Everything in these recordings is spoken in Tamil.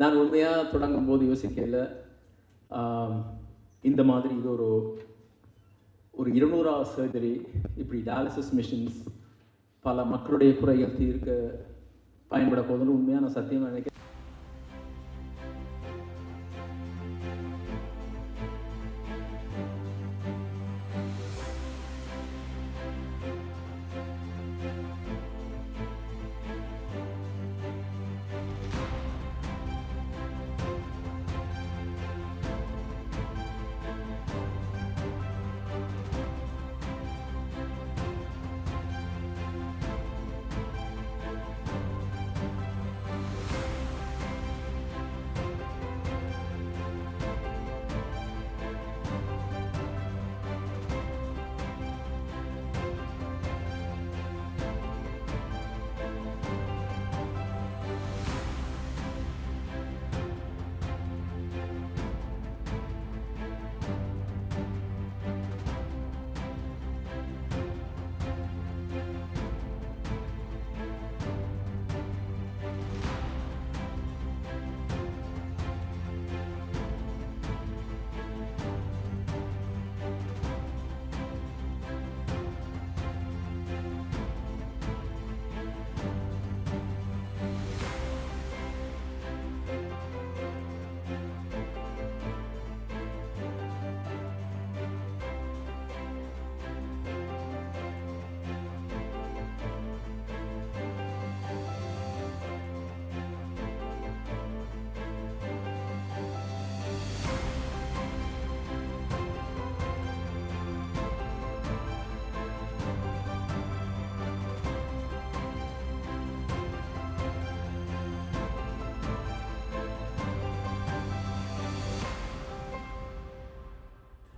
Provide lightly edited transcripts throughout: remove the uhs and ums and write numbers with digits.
நான் உண்மையாக தொடங்கும் போது யோசிக்கல இந்த மாதிரி இது ஒரு 200வது சர்ஜரி, இப்படி டயாலிசிஸ் மிஷின்ஸ் பல மக்களுடைய குறைகள் தீர்க்க பயன்பட போதுன்னு உண்மையாக நான் சத்தியமாக நினைக்கிறேன்.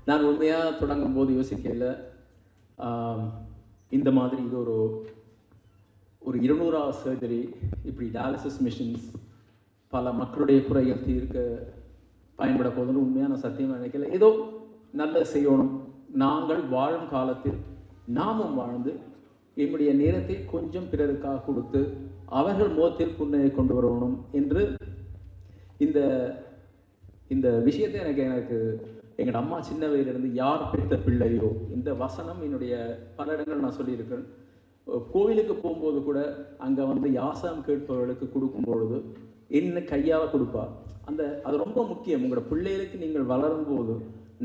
நான் உண்மையாக தொடங்கும் போது யோசிக்கல இந்த மாதிரி இது ஒரு 200வது சர்ஜரி, இப்படி டயாலிசிஸ் மிஷின்ஸ் பல மக்களுடைய குறைகள் தீர்க்க பயன்பட போதுன்னு உண்மையாக நான் சத்தியமாக நினைக்கல. ஏதோ நல்ல செய்யணும், நாங்கள் வாழும் காலத்தில் நாமும் வாழ்ந்து என்னுடைய நேரத்தை கொஞ்சம் பிறருக்காக கொடுத்து அவர்கள் முகத்தில் புண்ணையை கொண்டு வரணும் என்று இந்த இந்த விஷயத்தை எனக்கு எங்கள் அம்மா சின்ன வயதிலிருந்து யார் பெற்ற பிள்ளையோ இந்த வசனம் என்னுடைய பல இடங்கள் நான் சொல்லியிருக்கேன். கோவிலுக்கு போகும்போது கூட அங்கே வந்து யாசம் கேட்பவர்களுக்கு கொடுக்கும் பொழுது என்ன கையால் கொடுப்பா. அது ரொம்ப முக்கியம். உங்களோட பிள்ளைகளுக்கு நீங்கள் வளரும் போது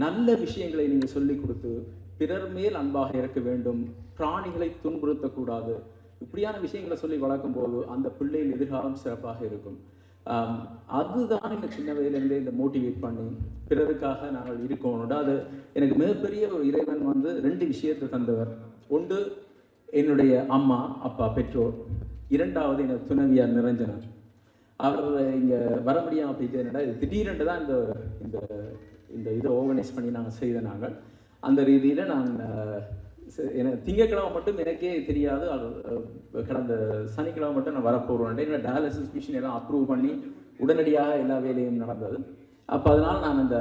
நல்ல விஷயங்களை நீங்கள் சொல்லி கொடுத்து பிறர் மேல் அன்பாக இருக்க வேண்டும், பிராணிகளை துன்புறுத்தக்கூடாது, இப்படியான விஷயங்களை சொல்லி வளர்க்கும் போது அந்த பிள்ளைகள் எதிர்காலம் சிறப்பாக இருக்கும். அதுதான் இந்த சின்ன வயதிலிருந்தே இந்த மோட்டிவேட் பண்ணி பிறருக்காக நாங்கள் இருக்கணும். அது எனக்கு மிகப்பெரிய ஒரு இறைவன் வந்து 2 விஷயத்தை தந்தவர். ஒன்று என்னுடைய அம்மா அப்பா பெற்றோர், 2வது எனது துணைவியார் நிரஞ்சனன். அவர் இங்கே வர முடியாமல் போயிட்டு என்னடா இது திடீரென்று தான் இந்த இதை ஆர்கனைஸ் பண்ணி நாங்கள் செய்த நாங்கள். அந்த ரீதியில் நான் எனக்கு திங்கக்கிழமை மட்டும் எனக்கே தெரியாது, கடந்த சனிக்கிழமை மட்டும் நான் வரப்போகிறேன். என்னோட டயாலிசிஸ் மிஷின் எல்லாம் அப்ரூவ் பண்ணி உடனடியாக எல்லா வேலையும் நடந்தது. அப்போ அதனால் நான்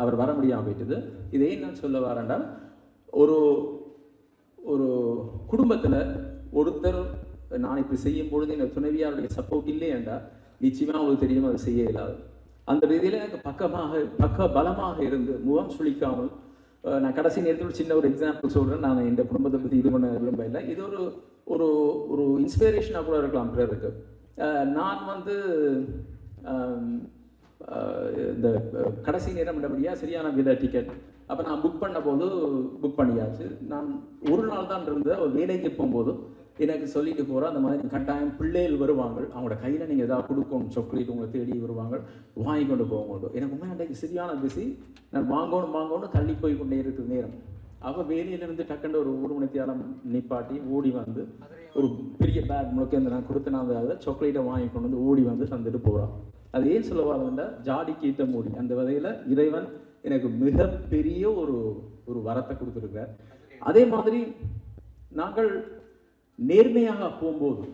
அவர் வர முடியாமல் போயிட்டது. இதை நான் சொல்ல வரேன்டால், ஒரு குடும்பத்தில் ஒருத்தர் நான் இப்படி செய்யும் பொழுது என்னோட துணைவியாருடைய சப்போர்ட் இல்லையேண்டா நிச்சயமாக அவங்களுக்கு தெரியும் அதை செய்ய இயலாது. அந்த ரீதியில் எனக்கு பக்க பலமாக இருந்து முகம் சுழிக்காமல், நான் கடைசி நேரத்தில் சின்ன ஒரு எக்ஸாம்பிள் சொல்கிறேன். நான் இந்த குடும்பத்தை பற்றி இது பண்ண விரும்ப இல்லை. இது ஒரு இன்ஸ்பிரேஷனாக கூட இருக்கலாம் பிறருக்கு. நான் வந்து இந்த கடைசி நேரம் என்றபடியாக சரியான வித டிக்கெட் அப்போ நான் புக் பண்ண போது புக் பண்ணியாச்சு. நான் ஒரு நாள் தான் இருந்த வேலைக்கு போகும்போது எனக்கு சொல்லிட்டு போகிறேன், அந்த மாதிரி கட்டாயம் பிள்ளைகள் வருவாங்க, அவங்களோட கையில் நீங்கள் எதாவது கொடுக்கணும், சாக்லேட் உங்களை தேடி வருவாங்க, வாங்கி கொண்டு போகணும். எனக்கு உண்மையாக சரியான பிஸி. நான் வாங்கணும் தள்ளி போய் கொண்டே இருக்கிற நேரம். அப்போ வேலையிலேருந்து டக்குன்னு ஒரு மணி நேரம் நிப்பாட்டி ஓடி வந்து ஒரு பெரிய பேக் முழுக்க நான் கொடுத்து நான் அதில் சாக்லேட்டை வாங்கி கொண்டு வந்து ஓடி வந்து தந்துட்டு போகிறான். அது ஏன் சொல்ல வரதுன்னா ஜாடி கீட்ட மூடி அந்த வகையில் இறைவன் எனக்கு மிகப்பெரிய ஒரு வரத்தை கொடுத்துருக்கார். அதே மாதிரி நாங்கள் நேர்மையாக போகும்போது,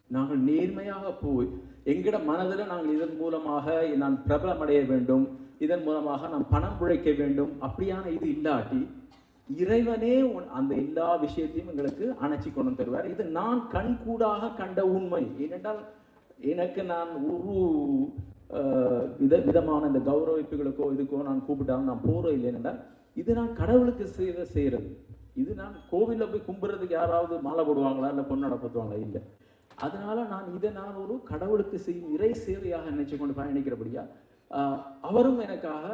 நாங்கள் நேர்மையாக போய் எங்கட மனதில் நாங்கள் இதன் மூலமாக நான் பிரபலமடைய வேண்டும், இதன் மூலமாக நான் பணம் பிழைக்க வேண்டும், அப்படியான இது இல்லாட்டி இறைவனே அந்த எல்லா விஷயத்தையும் எங்களுக்கு அணைச்சி கொண்டு தருவார். இது நான் கண்கூடாக கண்ட உண்மை. ஏனென்றால் எனக்கு நான் ஒரு இந்த விதமான இந்த கௌரவிப்புகளுக்கோ இதுக்கோ நான் கூப்பிட்டாலும் நான் போகிறோம் இல்லைன்னா இது நான் கடவுளுக்கு செய்கிறது. இது நான் கோவிலில் போய் கும்பிட்றதுக்கு யாராவது மாலை போடுவாங்களா இல்லை பொண்ணு நடப்படுத்துவாங்களா? இல்லை. அதனால நான் ஒரு கடவுளுக்கு செய்யும் இறை சேவையாக நினைச்சு கொண்டு பயணிக்கிறபடியா அவரும் எனக்காக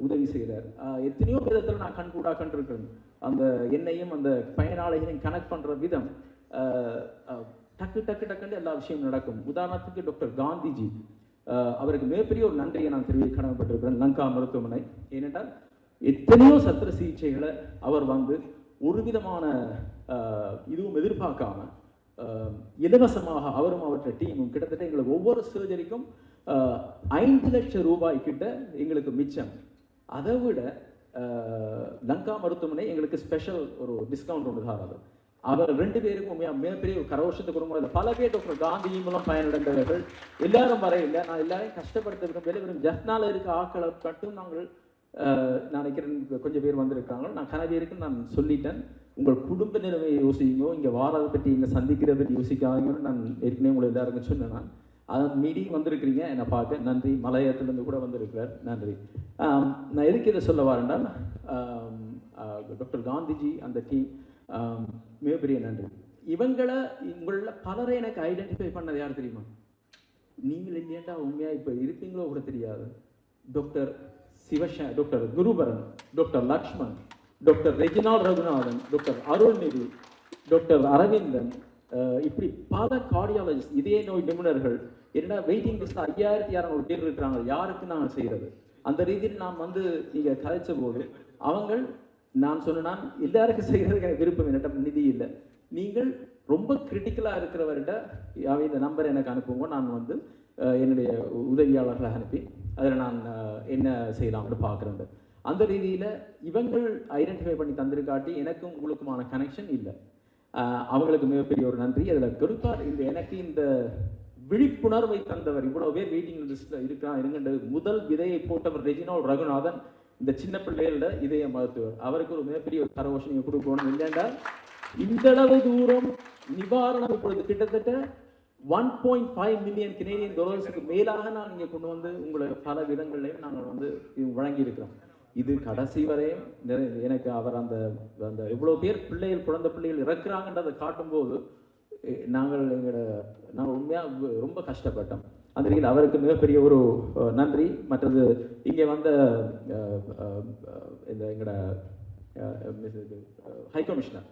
உதவி செய்கிறார். எத்தனையோ விதத்தில் நான் கண்கூடாக கண்டிருக்கிறேன். அந்த என்னையும் அந்த பயனாளிகளையும் கனெக்ட் பண்ணுற விதம் டக்குன்னு எல்லா விஷயமும் நடக்கும். உதாரணத்துக்கு டாக்டர் காந்திஜி, அவருக்கு மிகப்பெரிய ஒரு நன்றியை நான் தெரிவிக்க கடமைப்பட்டிருக்கிறேன். லங்கா மருத்துவமனை. ஏனென்றால் எத்தனையோ சத்திர சிகிச்சைகளை அவர் வந்து ஒரு விதமான இதுவும் எதிர்பார்க்காம இலவசமாக அவரும் அவற்றை டீமும் கிட்டத்தட்ட எங்களுக்கு ஒவ்வொரு சர்ஜரிக்கும் 5 லட்சம் ரூபாய் கிட்ட எங்களுக்கு மிச்சம். அதை விட லங்கா மருத்துவமனை எங்களுக்கு ஸ்பெஷல் ஒரு டிஸ்கவுண்ட் ஒன்று தாராது. அவர் 2 பேருக்கும் மிகப்பெரிய ஒரு கரவசத்தை கொடுக்கும். பல பேர் டாக்டர் காந்தி மூலம் பயனடைந்தவர்கள் எல்லாரும் வரையில்லை. நான் எல்லாரையும் கஷ்டப்படுத்த வெறும் ஜஸ்னால இருக்க ஆக்களை மட்டும் நாங்கள் நினைக்கிறேன் கொஞ்சம் பேர் வந்திருக்காங்க. நான் கனவேருக்கு நான் சொல்லிட்டேன், உங்கள் குடும்ப நிலைமையை யோசிங்க, இங்கே வாரதை பற்றி இங்கே சந்திக்கிறத பற்றி யோசிக்காதீங்கன்னு நான் ஏற்கனவே உங்களை எல்லாருக்கும் சொன்னேன். நான் அதன் மீட்டிங் வந்திருக்கிறீங்க, என்னை பார்க்க நன்றி. மலையத்திலேருந்து கூட வந்திருக்கிறார், நன்றி. நான் எதுக்கு இதை சொல்ல வரேன்டால் டாக்டர் காந்திஜி அந்த டீம் மிகப்பெரிய நன்றி. உங்களில் பலரை எனக்கு ஐடென்டிஃபை பண்ணது யார் தெரியுமா? நீங்கள் இல்லையாண்டா உண்மையாக இப்போ இருப்பீங்களோ கூட தெரியாது. Doctor doctor Guruparan, doctor Lakshman, doctor Reginald Ragunathan, doctor Arulnithi, doctor Aravindan, இப்படி பல கார்டியாலஜிஸ்ட், இதய நோய் நிபுணர்கள். என்னடா வெயிட்டிங் லிஸ்ட் 5600 பேர் இருக்கிறாங்க, யாருக்கு நாங்கள் செய்கிறது? அந்த ரீதியில் நான் வந்து நீங்கள் கதைச்ச போது நான் சொன்னேன், எல்லாருக்கும் செய்கிறதுக்கு எனக்கு விருப்பம், என்னிடம் நிதி இல்லை. நீங்கள் ரொம்ப கிரிட்டிக்கலாக இருக்கிறவர்கிட்ட இந்த நம்பர் எனக்கு அனுப்புங்க, நான் வந்து என்னுடைய உதவியாளர்களை அனுப்பி அதில் நான் என்ன செய்யலாம்னு பார்க்குறேன். அந்த ரீதியில் இவங்கள் ஐடென்டிஃபை பண்ணி தந்திருக்காட்டி எனக்கும் உங்களுக்குமான கனெக்ஷன் இல்லை. அவங்களுக்கு மிகப்பெரிய ஒரு நன்றி. அதில் குறிப்பாக எனக்கு இந்த விழிப்புணர்வை தந்தவர், இவ்வளோ பேர் வெயிட்டிங் லிஸ்ட்டில் இருங்கன்ற முதல் விதையை போட்டவர் ரெஜினால் ரகுநாதன், இந்த சின்ன பிள்ளைகளோட இதய மருத்துவர். அவருக்கு ஒரு மிகப்பெரிய ஒரு கரவோஷனையை கொடுக்கணும். இல்லைண்டா இந்த அளவு தூரம் நிவாரணம் இப்பொழுது கிட்டத்தட்ட 1.5 மில்லியன் கனேடியன் டாலர்ஸுக்கு மேலாக நான் இங்கே கொண்டு வந்து உங்களுக்கு பல விதங்களையும் நாங்கள் வந்து வழங்கி இருக்கிறோம். இது கடைசி வரையும் எனக்கு அவர் அந்த எவ்வளோ பேர் குழந்தை பிள்ளைகள் இறக்குறாங்கன்றதை காட்டும்போது நாங்கள் உண்மையாக ரொம்ப கஷ்டப்பட்டோம். அந்த வகையில் அவருக்கு மிகப்பெரிய ஒரு நன்றி. மற்றது இங்கே வந்த இந்த எங்களோட ஹை கமிஷனர்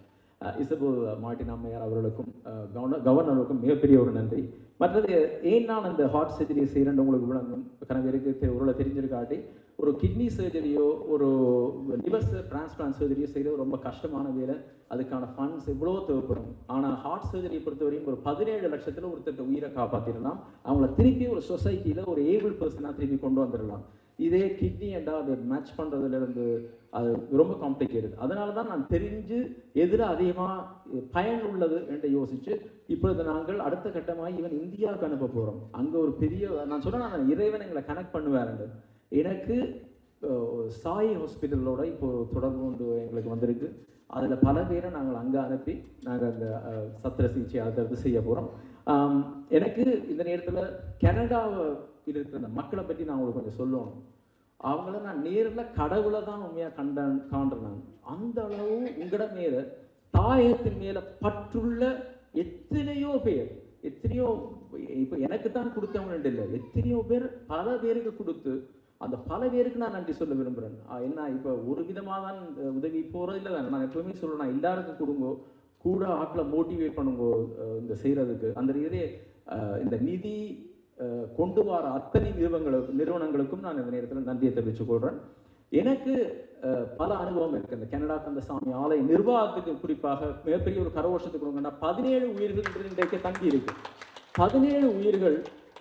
இசபெல் மார்டின் அம்மையார் அவர்களுக்கும் கவர்னருக்கும் மிகப்பெரிய ஒரு நன்றி. மற்றது ஏன் நான் அந்த ஹார்ட் சர்ஜரியை செய்கிறேன் உங்களுக்கு விளங்கும். கனவேருக்கு ஒரு தெரிஞ்சிருக்காட்டி ஒரு கிட்னி சர்ஜரியோ ஒரு லிவர் டிரான்ஸ்பிளான்ட் சர்ஜரியோ செய்கிறது ரொம்ப கஷ்டமான வேலை. அதுக்கான ஃபண்ட்ஸ் எவ்வளோ தேவைப்படும். ஆனால் ஹார்ட் சர்ஜரியை பொறுத்தவரையும் ஒரு 17 லட்சத்தில் ஒருத்தர் உயிரை காப்பாற்றிடலாம். அவங்கள திருப்பி ஒரு சொசைட்டியில் ஒரு ஏபிள் பர்சனாக திருப்பி கொண்டு வந்துடலாம். இதே கிட்னி என்றா அதை மேட்ச் பண்ணுறதுலேருந்து அது ரொம்ப காம்ப்ளிகேட்டட். அதனால தான் நான் தெரிஞ்சு எதில் அதிகமாக பயன் உள்ளது என்று யோசித்து இப்பொழுது நாங்கள் அடுத்த கட்டமாக இந்தியாவுக்கு அனுப்ப போகிறோம். அங்கே ஒரு பெரிய நான் சொன்னேன், நான் இறைவன் எங்களை கனெக்ட் பண்ணுவேன். எனக்கு சாய் ஹாஸ்பிட்டலோட இப்போ தொடர்பு கொண்டு எங்களுக்கு வந்திருக்கு. அதில் பல பேரை நாங்கள் அங்கே அனுப்பி நாங்கள் அந்த சத்திர சிகிச்சை அடுத்தடுத்து செய்ய போகிறோம். எனக்கு இந்த நேரத்தில் கனடாவில் இருக்கிற அந்த மக்களை பற்றி நான் உங்களுக்கு கொஞ்சம் சொல்லணும். அவங்கள நான் நேரில் கடவுளை தான் உண்மையாக காண்றேன். அந்த அளவு உங்களோட மேலே தாயத்தின் மேலே பற்றுள்ள எத்தனையோ பேர், இப்போ எனக்கு தான் கொடுத்தவங்க இல்லை, எத்தனையோ பேர் பல பேருக்கு கொடுத்து அந்த பல பேருக்கு நான் நன்றி சொல்ல விரும்புகிறேன். என்ன இப்போ ஒரு விதமாக தான் உதவி போகிறதில்லை தானே. நான் எப்பவுமே சொல்கிறேன், நான் எல்லாருக்கும் கொடுங்கோ, கூட ஆக்களை மோட்டிவேட் பண்ணுங்கோ இந்த செய்கிறதுக்கு. அந்த ரீதியே இந்த நிதி கொண்டு வர அத்தனை நிறுவனங்களுக்கும் நான் இந்த நேரத்தில் நன்றியை தெரிவித்துக் கொள்கிறேன். எனக்கு பல அனுபவம் இருக்குது. இந்த கனடா கந்தசாமி ஆலய நிர்வாகத்துக்கு குறிப்பாக மிகப்பெரிய ஒரு கரவோஷத்துக்கு கொடுங்கன்னா 17 உயிர்கள் இன்றைக்கு தங்கி இருக்கு. 17 உயிர்கள்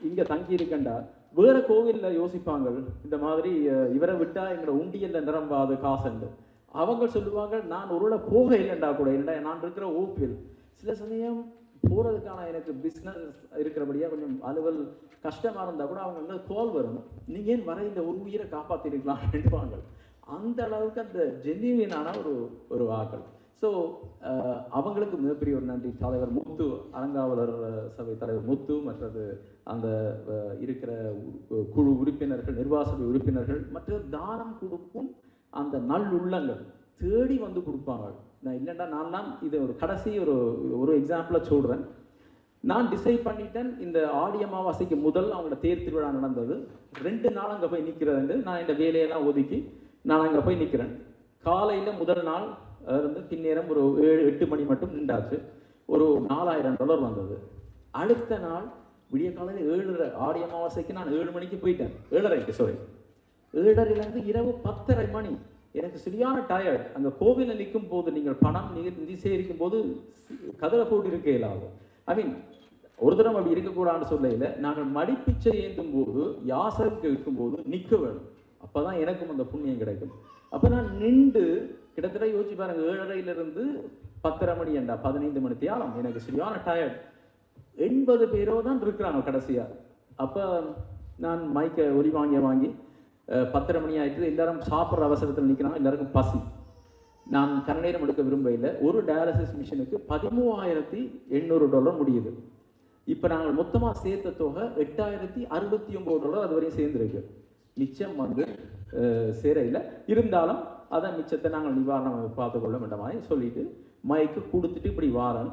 இங்கே தங்கி இருக்கண்டா வேற கோவிலில் யோசிப்பாங்க, இந்த மாதிரி இவரை விட்டா எங்களோட உண்டியல்ல நிரம்பாது காசுண்டு. அவங்க சொல்லுவாங்க, நான் ஒருவேளை போக இல்லைண்டா கூட இல்லைடா, நான் இருக்கிற ஓப்பில் சில சமயம் போகிறதுக்கான எனக்கு பிஸ்னஸ் இருக்கிறபடியாக கொஞ்சம் அலுவல் கஷ்டமாக இருந்தால் கூட அவங்க வந்து கால் வரும், நீங்கள் ஏன் வர இந்த ஒரு உயிரை காப்பாற்றிருக்கலாம் நினைப்பாங்க. அந்த அளவுக்கு அந்த ஜென்யூனான ஒரு ஆக்கள். ஸோ அவங்களுக்கு மிகப்பெரிய ஒரு நன்றி. தலைவர் முத்து, அறங்காவலர் சபை தலைவர் முத்து, மற்றது அந்த இருக்கிற குழு உறுப்பினர்கள், நிர்வாக உறுப்பினர்கள், மற்ற தானம் கொடுக்கும் அந்த நல்லுள்ளங்கள் தேடி வந்து கொடுப்பாங்க. நான் இல்லைண்டா நான் இது ஒரு கடைசி ஒரு எக்ஸாம்பிளை சொல்கிறேன். நான் டிசைட் பண்ணிட்டேன், இந்த ஆடி அமாவாசைக்கு முதல் அவங்களோட தேர் திருவிழா நடந்தது. 2 நாள் அங்கே போய் நிற்கிறதுண்டு. நான் இந்த வேலையெல்லாம் ஒதுக்கி நான் அங்கே போய் நிற்கிறேன். காலையில் முதல் நாள் வந்து பின்னேரம் ஒரு 7-8 மணி மட்டும் நின்றாச்சு. ஒரு $4000 வந்தது. அடுத்த நாள் விடிய காலையில் 7:30, ஆடி அமாவாசைக்கு நான் 7 மணிக்கு போயிட்டேன். 7:30 இரவு 10:30 மணி. எனக்கு சரியான டயர்ட். அங்கே கோவிலில் நிற்கும் போது நீங்கள் பணம் நிதி சேகரிக்கும் போது கதலை போட்டு இருக்க இயலாது. ஐ மீன் ஒரு தரம் அப்படி இருக்கக்கூடாதுன்னு சொல்லல. நாங்கள் மடிப்பிச்சை ஏந்தும் போது யாசகம் கேட்கும்போது நிற்க வேணும். அப்போ தான் எனக்கும் அந்த புண்ணியம் கிடைக்கும். அப்போ நான் நின்று கிட்டத்தட்ட யோசிச்சு பாருங்க, 7:30 10:30 மணி என்றா 15 மணி தியாலம். எனக்கு சரியான டயர்ட். 80 பேரோ தான் இருக்கிறாங்க கடைசியாக. அப்போ நான் மைக்கை ஒலி வாங்கி 10:30 மணி ஆயிடுச்சு. எல்லாரும் சாப்பிட்ற அவசரத்தில் நிற்கிறாங்க. எல்லாருக்கும் பசி. நான் கண்ணீரம் எடுக்க விரும்பல. ஒரு டயாலிசிஸ் மிஷினுக்கு $13,800 முடியுது. இப்போ நாங்கள் மொத்தமாக சேர்த்த தொகை $8,069 அது வரையும் சேர்ந்துருக்கு. மிச்சம் வந்து சேரையில் இருந்தாலும் அதை மிச்சத்தை நாங்கள் நிவாரணம் பார்த்துக்கொள்ள வேண்டாமே சொல்லிட்டு மைக்கு கொடுத்துட்டு இப்படி வாரன்.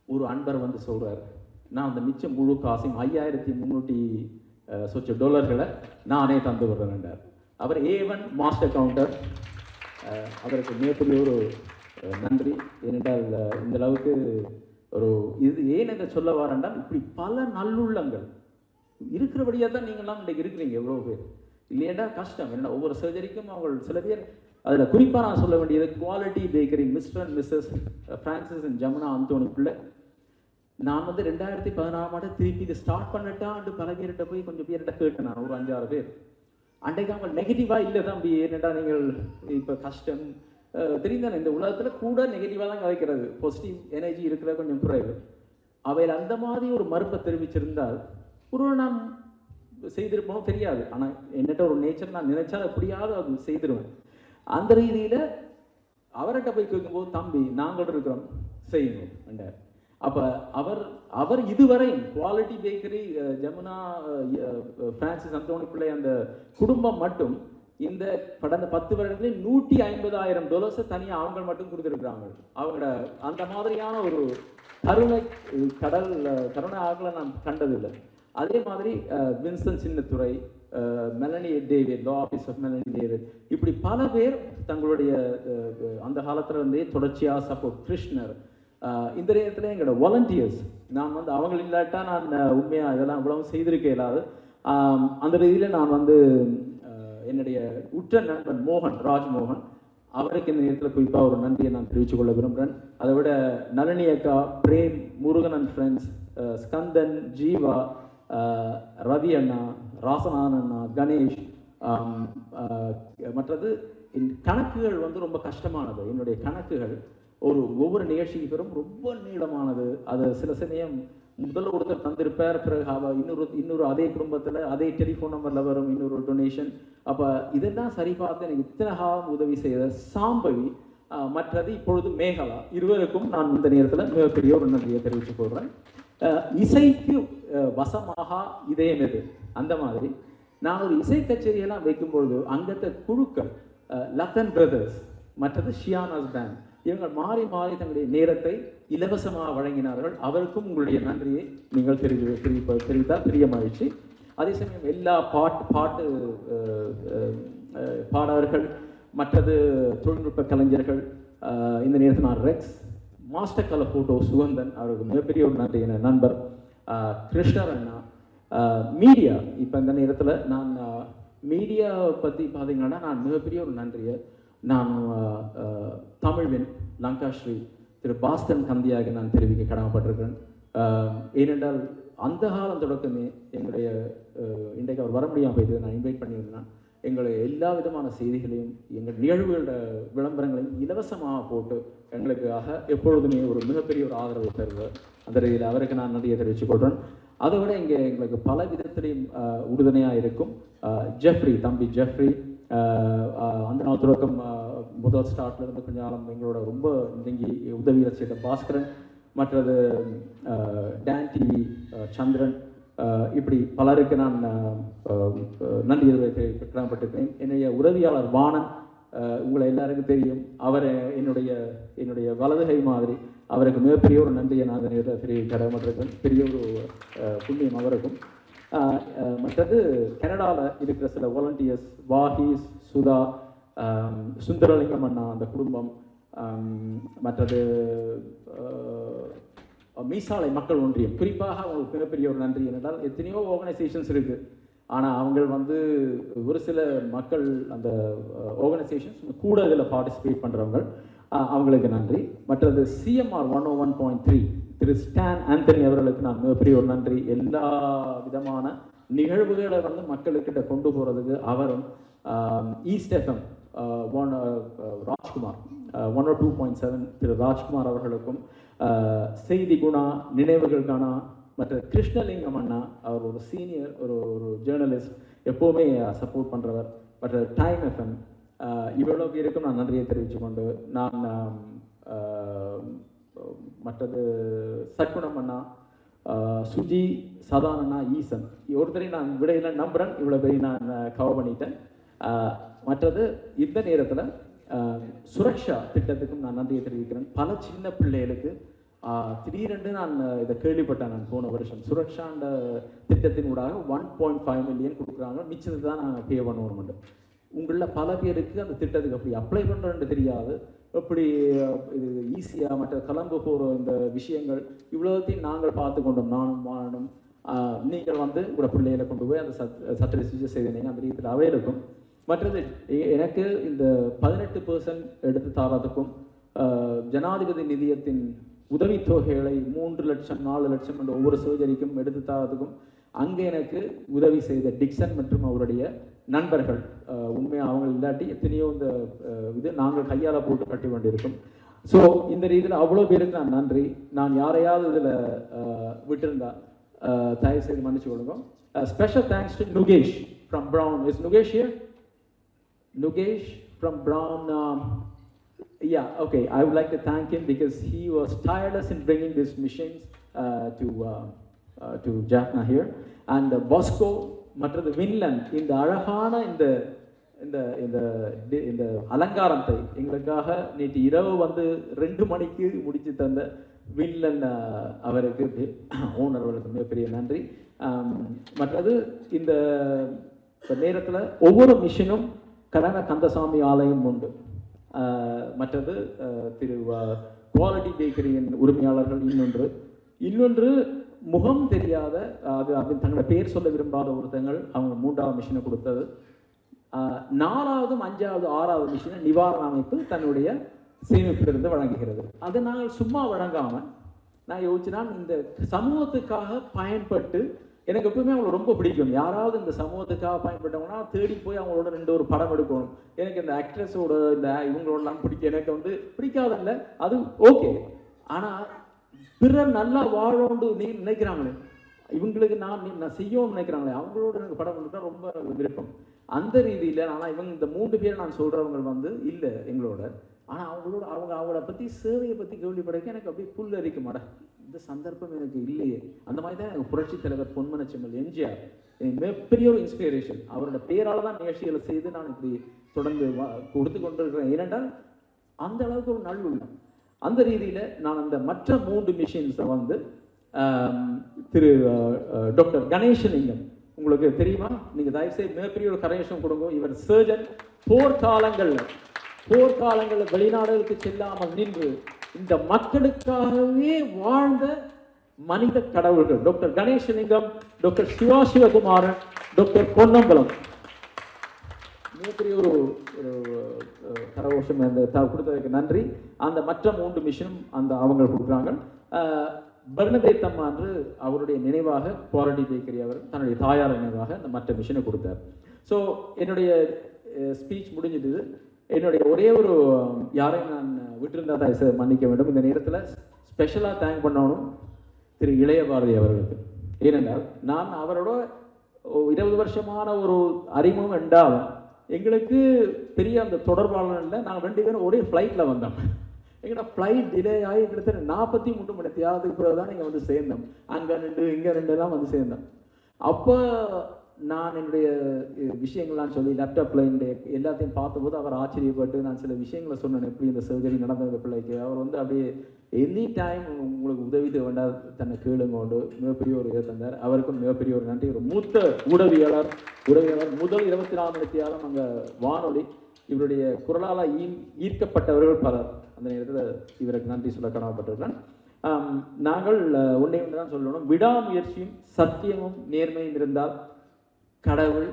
ஒரு அன்பர் வந்து சொல்கிறார், நான் அந்த மிச்சம் முழு காசையும் $5,300 நானே தந்து விடுறேன்டார். அவர் A1 மாஸ்டர் கவுண்டர். அவருக்கு மிகப்பெரிய ஒரு நன்றி. ஏனென்றால் இந்த அளவுக்கு ஒரு இது ஏன் இதை சொல்ல வாரென்றால், இப்படி பல நல்லுள்ளங்கள் இருக்கிறபடியாக தான் நீங்கள்லாம் இன்றைக்கு இருக்கிறீங்க. எவ்வளோ பேர் இல்லையேண்டா கஷ்டம். ஏன்னா ஒவ்வொரு சர்ஜரிக்கும் அவங்க சில பேர், அதில் குறிப்பாக நான் சொல்ல வேண்டியது quality bakery mister and missus Francis and Jamuna Anthony Pillai. நான் வந்து 2016 திருப்பி இதை ஸ்டார்ட் பண்ணிட்டான்ட்டு பல பேர்கிட்ட போய் கொஞ்சம் பேர்கிட்ட கேட்டேன். நான் ஒரு 5-6 பேர். அன்றைக்கு அவங்க நெகட்டிவாக இல்லை தம்பி, என்னடா நீங்கள் இப்போ கஷ்டம் தெரிந்தானே, இந்த உலகத்தில் கூட நெகட்டிவாக தான் கதைக்கிறது, பாசிட்டிவ் எனர்ஜி இருக்கிற கொஞ்சம் குறைவு. அவையில் அந்த மாதிரி ஒரு மறுப்பை தெரிவிச்சிருந்தால் ஒரு நாம் செய்திருப்போம் தெரியாது. ஆனால் என்னட்ட ஒரு நேச்சர் நான் நினைச்சா எப்படியாவது அது செய்திருவேன். அந்த ரீதியில் அவர்கிட்ட போய் கேட்கும்போது, தம்பி நாங்கள் இருக்கிறோம் செய்யணும் என்றார். அப்போ அவர் இதுவரையும் quality bakery Jamuna Francis Anthony Pillai அந்த குடும்பம் மட்டும் இந்த கடந்த 10 வருடங்களில் $150,000 தனியாக அவங்க மட்டும் கொடுத்துருக்குறாங்க. அவங்களோட அந்த மாதிரியான ஒரு கருணை ஆகலை நான் கண்டதில்லை. அதே மாதிரி Vinson Chinnathurai, Melanie David, law office of Melanie David, இப்படி பல பேர் தங்களுடைய அந்த காலத்துல இருந்தே தொடர்ச்சியாக சப்போர்ட். கிருஷ்ணர், இந்த நேரத்தில் எங்களோட வாலண்டியர்ஸ், நான் வந்து அவங்க இல்லாட்டா நான் உண்மையாக இதெல்லாம் இவ்வளவு செய்திருக்க இயலாது. அந்த ரீதியில் நான் வந்து என்னுடைய உற்ற நண்பன் ராஜ்மோகன், அவருக்கு இந்த நேரத்தில் குறிப்பாக ஒரு நன்றியை நான் தெரிவித்துக் கொள்ள விரும்புகிறேன். அதை விட நளினி அக்கா, பிரேம், முருகன் அண்ட் ஃப்ரெண்ட்ஸ், ஸ்கந்தன், ஜீவா, ரவி அண்ணா, ராசநாதன் அண்ணா, கணேஷ், மற்றது கணக்குகள் வந்து ரொம்ப கஷ்டமானது. என்னுடைய கணக்குகள் ஒவ்வொரு நிகழ்ச்சிக்கு பெறும் ரொம்ப நீளமானது. அது சில சமயம் முதல்ல ஒருத்தர் தந்திருப்பார், பிறகு இன்னொரு அதே குடும்பத்தில் அதே டெலிஃபோன் நம்பரில் வரும் இன்னொரு டொனேஷன். அப்போ இதெல்லாம் சரி பார்த்து எனக்கு இத்தனை காலம் உதவி செய்த சாம்பவி, மற்றது இப்பொழுது மேகலா, இருவருக்கும் நான் இந்த நேரத்தில் மிகப்பெரிய ஒரு நன்றியை தெரிவித்துக் கொள்கிறேன். இசைக்கு வசமாக இதயம் எது, அந்த மாதிரி நான் ஒரு இசை கச்சேரியெல்லாம் வைக்கும்பொழுது அங்கத்த குழுக்கள் லத்தன் பிரதர்ஸ், மற்றது ஷியானாஸ் பேண்ட், இவங்க மாறி மாறி தங்களுடைய நேரத்தை இலவசமாக வழங்கினார்கள். அவருக்கும் உங்களுடைய நன்றியை நீங்கள் தெரிவித்தால் பெரிய மகிழ்ச்சி. அதே சமயம் எல்லா பாடகர்கள், மற்றது தொழில்நுட்ப கலைஞர்கள், இந்த நேரத்தில் நான் Rex, master colour photo Suganthan, அவருக்கு மிகப்பெரிய ஒரு நன்றி. என் நண்பர் கிருஷ்ணர் அண்ணா, மீடியா. இப்போ இந்த நேரத்தில் நான் மீடியா பற்றி பார்த்தீங்கன்னா நான் மிகப்பெரிய ஒரு நன்றியை நான் தமிழ்வின் லங்காஸ்ரீ திரு பாஸ்டன் கந்தியாக நான் தெரிவிக்க கடமைப்பட்டிருக்கிறேன். ஏனென்றால் அந்த காலம் தொடக்கமே எங்களுடைய இன்றைக்கு அவர் வர முடியாமல் போயிட்டு நான் இன்வைட் பண்ணியிருந்தேன். எங்களுடைய எல்லா விதமான செய்திகளையும் எங்கள் நிகழ்வுகளோட விளம்பரங்களையும் இலவசமாக போட்டு எங்களுக்காக எப்பொழுதுமே ஒரு மிகப்பெரிய ஒரு ஆதரவு தருவார். அந்த ரீதியில் அவருக்கு நான் நன்றியை தெரிவித்துக் கொள்கிறேன். அதை விட இங்கே எங்களுக்கு பல விதத்திலையும் உறுதுணையாக இருக்கும் ஜெஃப்ரி, தம்பி ஜெஃப்ரி, அந்த நாள் தொடக்கம் முதல் ஸ்டார்ட்லேருந்து கொஞ்ச நாள் எங்களோட ரொம்ப நெருங்கி உதவியை செய்த பாஸ்கரன், மற்றது டான் டிவி சந்திரன், இப்படி பலருக்கு நான் நன்றி கடமைப்பட்டிருக்கிறேன். என்னுடைய உதவியாளர் வாணன், உங்களை எல்லாருக்கும் தெரியும், அவர் என்னுடைய வலதுகை மாதிரி. அவருக்கு மிகப்பெரிய ஒரு நன்றியை நான் கடமைப்பட்டிருக்கேன். பெரிய ஒரு புண்ணியம் அவருக்கும். மற்றது கனடாவில் இருக்கிற சில வாலண்டியர்ஸ், வாஹீஸ், சுதா, சுந்தரலிங்கம் அண்ணா, அந்த குடும்பம், மற்றது மீசாலை மக்கள் ஒன்றியம், குறிப்பாக அவங்களுக்கு மிகப்பெரிய ஒரு நன்றி. என்னென்றால் எத்தனையோ ஆர்கனைசேஷன்ஸ் இருக்குது, ஆனால் அவங்க ஒரு சில மக்கள் அந்த ஆர்கனைசேஷன்ஸ் கூட இதில் பார்ட்டிசிபேட் பண்ணுறவங்க, அவங்களுக்கு நன்றி. மற்றது சிஎம்ஆர் 101.3 திரு ஸ்டான் ஆந்தனி அவர்களுக்கு நான் மிகப்பெரிய ஒரு நன்றி. எல்லா விதமான நிகழ்வுகளை மக்களுக்கிட்ட கொண்டு போகிறதுக்கு அவரும், ஈஸ்ட் எஃப்எம் ராஜ்குமார் 102.7 திரு ராஜ்குமார் அவர்களுக்கும், செய்தி குணா, நினைவுகள் காணா, மற்ற கிருஷ்ணலிங்கம் அண்ணா, அவர் ஒரு சீனியர் ஒரு ஜேர்னலிஸ்ட், எப்போவுமே சப்போர்ட் பண்ணுறவர், மற்ற டைம் எஃப்எம், இவ்வளோ பேருக்கும் நான் நன்றியை தெரிவித்துக்கொண்டு, நான் மற்றது சற்குணம் அண்ணா, சுஜி, சதான் அண்ணா, ஈசன், ஒருத்தரையும் நான் விடையில் நம்புகிறேன், இவ்வளோ பேரையும் நான் கவர் பண்ணிட்டேன். மற்றது இந்த நேரத்தில் சுரக்ஷா திட்டத்துக்கும் நான் நன்றியை தெரிவிக்கிறேன். பல சின்ன பிள்ளைகளுக்கு திடீரென்று நான் இதை கேள்விப்பட்டேன். நான் போன வருஷம் சுரக்ஷாண்ட திட்டத்தினூடாக 1.5 மில்லியன் கொடுக்குறாங்க, மிச்சத்தை தான் நாங்கள் பே பண்ணுவோம். உங்களில் பல பேருக்கு அந்த திட்டத்துக்கு அப்படி அப்ளை பண்ணுறேன்னு தெரியாது, எப்படி இது ஈஸியாக மற்ற கலந்து போகிற இந்த விஷயங்கள் இவ்வளோத்தையும் நாங்கள் பார்த்து கொண்டோம். நானும் நீங்கள் உங்களோட பிள்ளைகளை கொண்டு போய் அந்த சட்ட ரிஜிஸ்டர் செய்தீங்க, அந்த ரீதியில் அவை இருக்கும். மற்றது எனக்கு இந்த 18% எடுத்து தாரதுக்கும், ஜனாதிபதி நிதியத்தின் உதவித்தொகைகளை 3 லட்சம் 4 லட்சம் என்ற ஒவ்வொரு சர்ஜரிக்கும் எடுத்து தாரதுக்கும் அங்கே எனக்கு உதவி செய்த டிக்சன் மற்றும் அவருடைய நண்பர்கள், உண்மையாக அவங்க இல்லாட்டி எத்தனையோ இந்த இது நாங்கள் கையால் போட்டு கட்டி வேண்டியிருக்கும். ஸோ இந்த ரீதியில் அவ்வளோ பேருக்கு நான் நன்றி. நான் யாரையாவது இதில் விட்டிருந்தா தயவு செய்து மன்னிச்சு கொடுங்க. Special thanks to Nugesh from Brown. Is Nugesh here? Nugesh from Brown, yeah, okay, I would like to thank him because he was tireless in bringing these machines to Jaffna here. And Bosco, மற்றது வின்லன், இந்த அழகான இந்த அலங்காரத்தை எங்களுக்காக நேற்று இரவு 2 மணிக்கு முடித்து தந்த வின்லன் அவருக்கு, ஓனர் அவருக்கு மிகப்பெரிய நன்றி. மற்றது இந்த நேரத்தில் ஒவ்வொரு மிஷினும் கடன கந்தசாமி ஆலயம் உண்டு. மற்றது திரு குவாலிட்டி பேக்கரியின் உரிமையாளர்கள் இன்னொன்று முகம் தெரியாத, அது தங்களோட பேர் சொல்ல விரும்பாத ஒருத்தங்கள், அவங்க 3வது மிஷினை கொடுத்தது. 4வது 5வது 6வது மிஷினை நிவாரண அமைப்பு தன்னுடைய சேமிப்பிலிருந்து வழங்குகிறது. அதை நாங்கள் சும்மா வழங்காமல் நான் யோசிச்சுனா, இந்த சமூகத்துக்காக பயன்பட்டு, எனக்கு எப்பவுமே அவங்களை ரொம்ப பிடிக்கும். யாராவது இந்த சமூகத்துக்காக பயன்பட்டவங்கன்னா தேடி போய் அவங்களோட 2 படம் எடுக்கணும். எனக்கு இந்த ஆக்ட்ரஸோட இந்த இவங்களோடலாம் பிடிக்கும். எனக்கு பிடிக்காதில்ல, அது ஓகே. ஆனால் பிறர் நல்லா வாழோண்டு நினைக்கிறாங்களே, இவங்களுக்கு நான் செய்யவும் நினைக்கிறாங்களே, அவங்களோட எனக்கு படம் எடுத்தா ரொம்ப விருப்பம். அந்த ரீதியில் ஆனால் இவங்க இந்த 3 பேர் நான் சொல்கிறவங்க இல்லை எங்களோட. ஆனால் அவங்கள பற்றி சேவையை பற்றி கேள்விப்படைக்க எனக்கு அப்படியே புல் அரிக்க மாட்டேன். இந்த சந்தர்ப்பம் எனக்கு இல்லையே. அந்த மாதிரி தான் எனக்கு புரட்சி தலைவர் பொன்மனச்செம்மல் எம்ஜிஆர் மிகப்பெரிய ஒரு இன்ஸ்பிரேஷன். அவரோட பேரால் தான் நிகழ்ச்சிகளை செய்து நான் இப்படி தொடர்ந்து கொடுத்து கொண்டிருக்கிறேன். ஏனென்றால் அந்த அளவுக்கு ஒரு நல்லுள்ளம். அந்த ரீதியில் நான் அந்த மற்ற 3 மிஷின்ஸை திரு டாக்டர் கணேசலிங்கம், உங்களுக்கு தெரியுமா? நீங்கள் தயவுசெய்து மிகப்பெரிய ஒரு கணேசம் கொடுங்க. இவர் சர்ஜன். போர்க்காலங்களில் வெளிநாடுகளுக்கு செல்லாமல் நின்று இந்த மக்களுக்காகவே வாழ்ந்த மனித கடவுள்கள் doctor Ganesalingam, doctor Sivakumaran, doctor Ponnambalam. மிகப்பெரிய ஒரு கரகோஷம் கொடுத்ததுக்கு நன்றி. அந்த மற்ற 3 மிஷினும் அவங்க கொடுக்குறாங்க. பர்னதேத்தம்மா என்று அவருடைய நினைவாக குவாலிட்டி பேக்கரி அவர் தன்னுடைய தாயார் நினைவாக அந்த மற்ற மிஷினை கொடுத்தார். ஸோ என்னுடைய ஸ்பீச் முடிஞ்சது. என்னுடைய ஒரே ஒரு யாரையும் நான் விட்டிருந்தா தான் மன்னிக்க வேண்டும். இந்த நேரத்தில் ஸ்பெஷலாக தேங்க் பண்ணணும் திரு இளைய பாரதி அவர்களுக்கு. ஏனென்றால் நான் அவரோட 20 வருஷமான ஒரு அறிமுகம் என்றாலும் எங்களுக்கு பெரிய அந்த தொடர்பாளர் இல்லை, நாங்கள் 2 பேரும் ஒரே ஃப்ளைட்டில் வந்தோம். எங்கள்ட ஃப்ளைட் டிலே ஆகி கிட்டத்தட்ட 43 மணி நேரத்துக்கு பிறகு தான் நீங்கள் வந்து சேர்ந்தோம். அங்கே நின்று இங்கே நின்று தான் வந்து சேர்ந்தோம். அப்போ நான் என்னுடைய விஷயங்கள்லாம் சொல்லி லேப்டாப்பில் என்னுடைய எல்லாத்தையும் பார்த்தபோது அவர் ஆச்சரியப்பட்டு நான் சில விஷயங்களை சொன்னேன், எப்படி இந்த சர்ஜரி நடந்த பிள்ளைக்கு. அவர் வந்து அப்படியே எனி டைம் உங்களுக்கு உதவி வேண்டாம் தன்னை கேளுங்கோண்டு மிகப்பெரிய ஒரு இதை தந்தார். அவருக்கும் மிகப்பெரிய ஒரு நன்றி. ஒரு மூத்த உடவியாளர் முதல் 24 மணி நேரம் அங்கே வானொலி இவருடைய குரலால் ஈர்க்கப்பட்டவர்கள் பலர். அந்த நேரத்தில் இவருக்கு நன்றி சொல்ல கடமைப்பட்டிருக்கிறேன். நாங்கள் ஒன்றே ஒன்று தான் சொல்லணும், விடாமுயற்சியும் சத்தியமும் நேர்மையும் இருந்தால் கடவுள்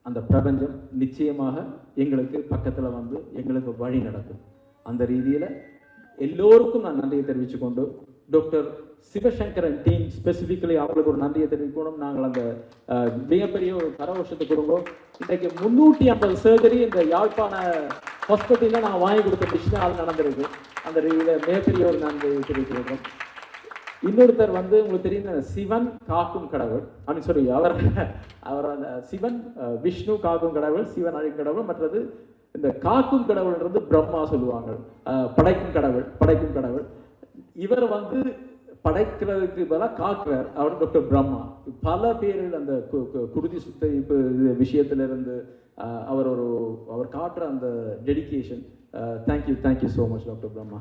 அந்த பிரபஞ்சம் நிச்சயமாக எங்களுக்கு பக்கத்தில் வந்து எங்களுக்கு வழி நடக்கும். அந்த ரீதியில் எல்லோருக்கும் நான் நன்றியை தெரிவித்துக்கொண்டு டாக்டர் சிவசங்கரன் டீம் ஸ்பெசிஃபிக்கலி அவங்களுக்கு ஒரு நன்றியை தெரிவிக்கணும். நாங்கள் அந்த மிகப்பெரிய ஒரு கரவசத்துக்கு கொடுங்கோம். இன்றைக்கு 350 சர்ஜரி இந்த யாழ்ப்பாண ஹாஸ்பிட்டலில் நாங்கள் வாங்கி கொடுத்த விஷயம் நடந்திருக்கு. அந்த ரீதியில் மிகப்பெரிய ஒரு நன்றியை தெரிவிக்கிறோம். இன்னொருத்தர் வந்து உங்களுக்கு தெரியும், சிவன் காக்கும் கடவுள் அப்படின்னு சொல்லி அவர் அந்த சிவன் விஷ்ணு காக்கும் கடவுள், சிவன் அழிக்கும் கடவுள். மற்றது இந்த காக்கும் கடவுள்ன்றது பிரம்மா சொல்லுவாங்க, படைக்கும் கடவுள். இவர் வந்து படைக்கிறதுக்கு பதிலாக காக்குறார், அவர் டாக்டர் பிரம்மா. பல பேரில் அந்த குருதி சுத்திகரிப்பு விஷயத்திலிருந்து அவர் காட்டுற அந்த dedication. Thank you so much doctor Brahma.